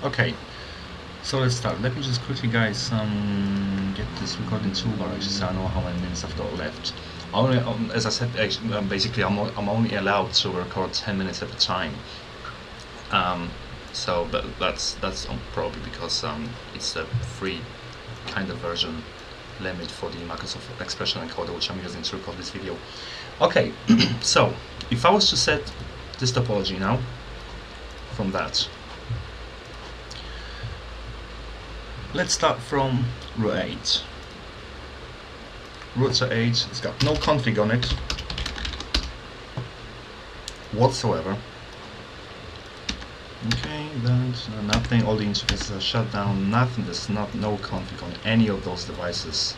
Okay, so let's start. Let me just quickly, guys, get this recording toolbar actually, so I know how many minutes I've got left. Only, as I said, actually, basically, I'm only allowed to record 10 minutes at a time. So that's probably because it's a free kind of version limit for the Microsoft Expression encoder, which I'm using to record this video. Okay, so if I was to set this topology now from that, let's start from root 8. Router 8, it's got no config on it whatsoever. Okay, that's nothing, all the interfaces are shut down, nothing, there's no config on any of those devices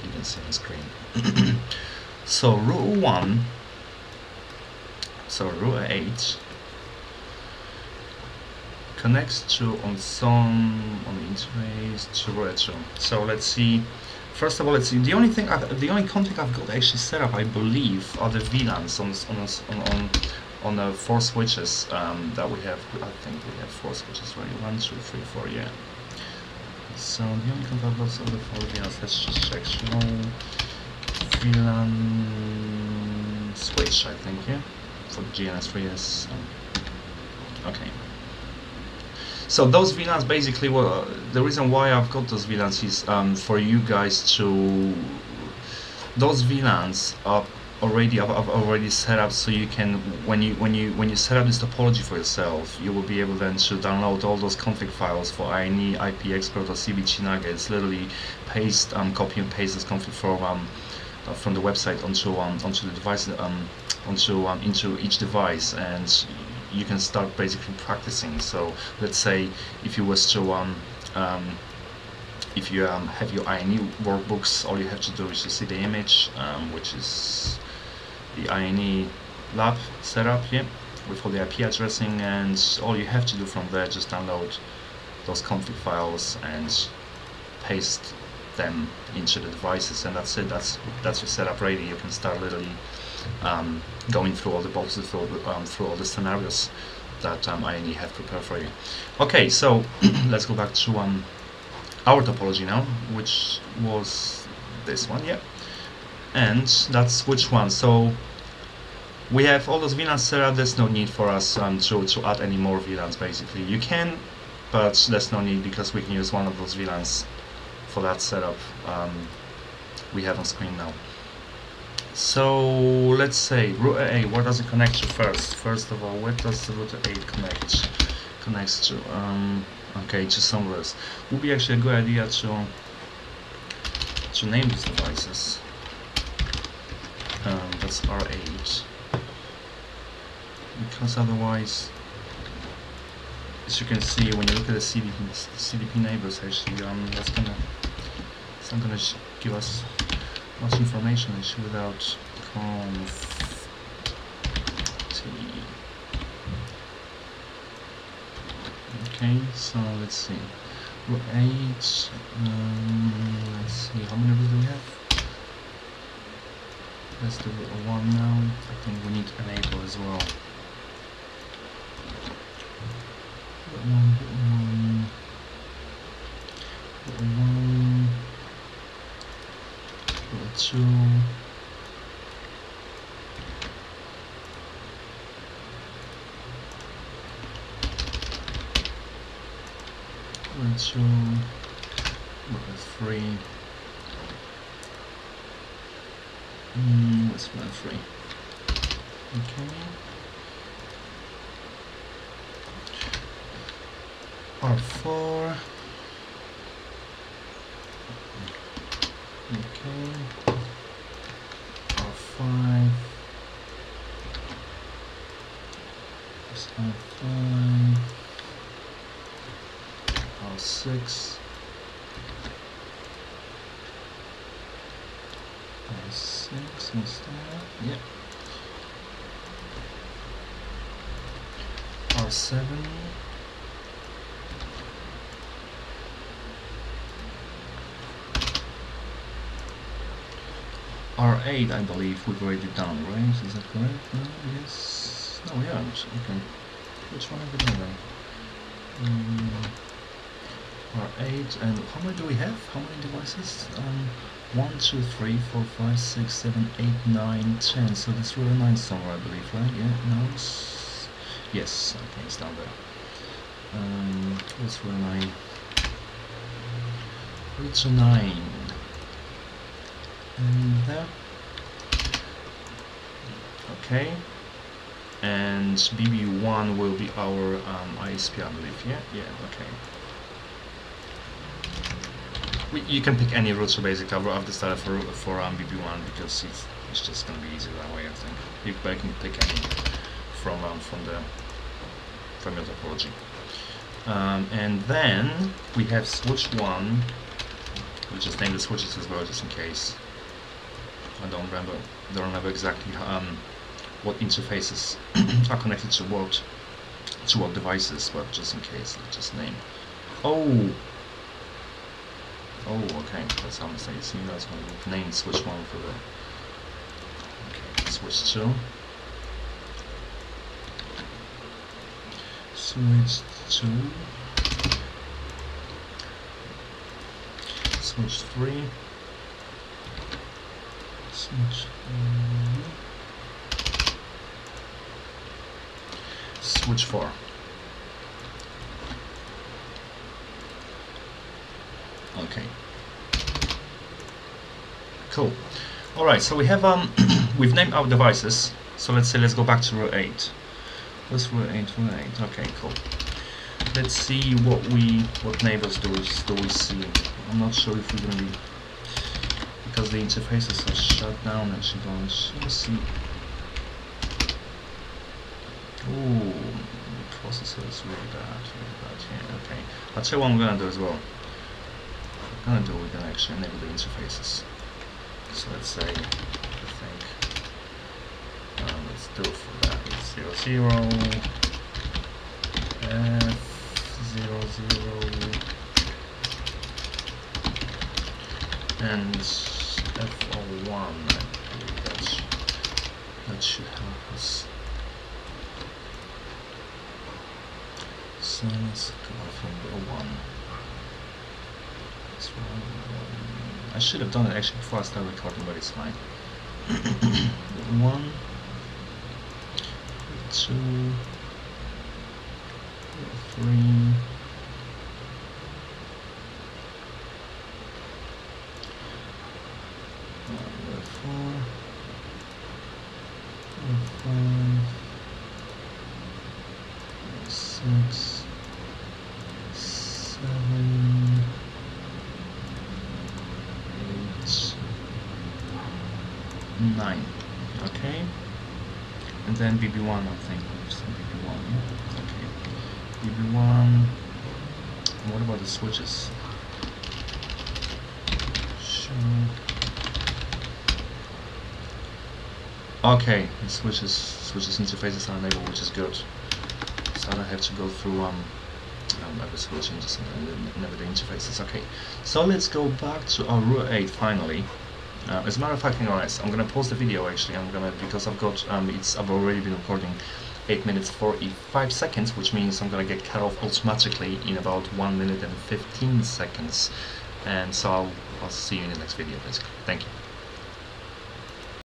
you can see on screen. So root 1, so root 8 connects to on the interface to root 2. So let's see. First of all, let's see. The only config I've got actually set up, I believe, are the VLANs on the 4 switches that we have. I think we have 4 switches, right? 1, 2, 3, 4, yeah. So the only config I've got are the 4 VLANs. Let's just check. Show VLAN switch, I think, yeah, for the GNS3 okay. So those VLANs basically were the reason why I've got those VLANs is for you guys to. Those VLANs are already I've already set up, so you can when you set up this topology for yourself, you will be able then to download all those config files for INE, IP expert or CBT nuggets. Literally paste, copy and paste this config from the website onto the device, into each device, and you can start basically practicing. So let's say if you was to if you have your INE workbooks, all you have to do is to see the image, which is the INE lab setup here with all the IP addressing, and all you have to do from there just download those config files and paste them into the devices, and that's it. That's your setup ready. You can start literally going through all the boxes, through all the scenarios that INE have prepared for you. Okay, so let's go back to our topology now, which was this one, yeah. And that's which one. So we have all those VLANs set up. There's no need for us to add any more VLANs. Basically, you can, but there's no need because we can use one of those VLANs for that setup we have on screen now. So let's say router A, where does it connect to first? First of all, where does the router A connects to? Okay, to somewhere else. Would be actually a good idea to name these devices. That's R8, because otherwise, as you can see when you look at the CDP neighbors, actually, it's not gonna give us much information actually without conf t. Okay, so let's see. Root 8. Let's see, how many rows do we have? Let's do root 1 now. I think we need to enable as well. Root 1, root 2. Root 2. Root 3. Let's run 3. Okay. R4. Okay. R5. That's R5. R6. R6 instead. Yep. R7. R8, I believe we've already done, right? Is that correct? No, yes. No, we haven't. Okay. Which one have we done then? 8, and how many do we have? How many devices? 1, 2, 3, 4, 5, 6, 7, 8, 9, 10. So this row 9 somewhere, I believe, right? Yeah, no. Yes, okay, it's down there. What's row 9? Row 9. And there. Okay. And BB1 will be our ISP, I believe. Yeah, yeah, okay. You can pick any route, so basically I've decided for BB1 because it's just gonna be easier that way. I think you can pick any from your topology. And then we have switch 1. We just name the switches as well, just in case. I don't remember exactly what interfaces are connected to what devices, but just in case, let's just name. Oh, okay, that's how I'm saying. So that's when we name switch 1 for the. Okay, switch 2. Switch 2. Switch 3. Switch 3. Switch 4. Okay. Cool. All right. So we have we've named our devices. So let's go back to row 8. What's row 8? Row 8. Okay. Cool. Let's see what neighbors do we see. I'm not sure if we're gonna be, because the interfaces are shut down. Actually, don't see. Ooh, the processor is really bad. Yeah. Okay. I'll tell you what I'm gonna do as well. We're gonna actually enable the interfaces. So let's say, I think, let's do for that. It's 00, F00, and F01. I believe that should help us. So let's go from row 1. I should have done it actually before I started recording, but it's fine. 1, 2, 3, 4, 5, 6, 7, 9. Okay, and then BB1, I think. BB1, yeah. Okay, BB1. What about the switches? Sure. Okay, the switches interfaces are enabled, which is good. So I don't have to go through every switch and just enable the interfaces. Okay, so let's go back to our row 8 finally. As a matter of fact, hang on, I'm gonna pause the video actually. Because I've got I've already been recording 8 minutes 45 seconds, which means I'm gonna get cut off automatically in about 1 minute and 15 seconds. And so I'll see you in the next video, basically. Thank you.